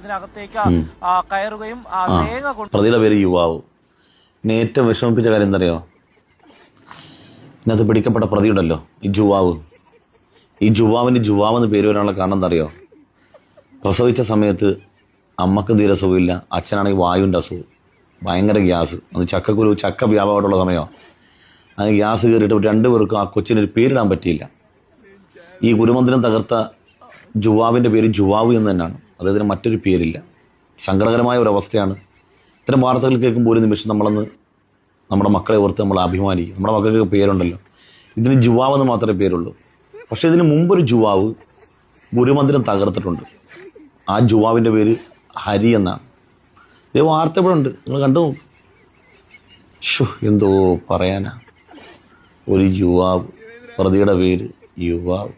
ഇതിനകത്തേക്ക് കയറുകയും തേങ്ങ കൊണ്ട്. പ്രതിയുടെ പേര് യുവാവ്. എന്നെ ഏറ്റവും വിഷമിപ്പിച്ച കാര്യം എന്തറിയോ? ഇതിനകത്ത് പിടിക്കപ്പെട്ട പ്രതിയുണ്ടല്ലോ, ഈ ജുവാവ്. ഈ ജുവാവിന് ജുവാവെന്ന് പേര് വരാനുള്ള കാരണം എന്തറിയോ? പ്രസവിച്ച സമയത്ത് അമ്മക്ക് തീരെ സുഖമില്ല, അച്ഛനാണെങ്കിൽ വായുവിൻ്റെ അസുഖം, ഭയങ്കര ഗ്യാസ്. അത് ചക്ക വ്യാപകമായിട്ടുള്ള സമയമാണ്. അത് ഗ്യാസ് കയറിയിട്ട് രണ്ടുപേർക്കും ആ കൊച്ചിനൊരു പേരിടാൻ പറ്റിയില്ല. ഈ ഗുരുമന്ദിരം തകർത്ത ജുവാവിൻ്റെ പേര് ജുവാവ് എന്ന് തന്നെയാണ്. അദ്ദേഹത്തിന് മറ്റൊരു പേരില്ല. സങ്കടകരമായ ഒരു അവസ്ഥയാണ്. ഇത്തരം വാർത്തകൾ കേൾക്കുമ്പോൾ ഒരു നിമിഷം നമ്മുടെ മക്കളെ ഓർത്ത് നമ്മൾ അഭിമാനിക്കും. നമ്മുടെ മക്കൾക്ക് പേരുണ്ടല്ലോ, ഇതിന് ജുവാവെന്ന് മാത്രമേ പേരുള്ളൂ. പക്ഷേ ഇതിന് മുമ്പൊരു ജുവാവ് ഗുരുമന്ദിരം തകർത്തിട്ടുണ്ട്. ആ ജുവാവിൻ്റെ പേര് ഹരി എന്നാണ്. ഇത് വാർത്ത ഇവിടെ ഉണ്ട്, നിങ്ങൾ കണ്ടു. എന്തോ പറയാനാ, ഒരു യുവാവ്, പ്രതിയുടെ പേര് യുവാവ്.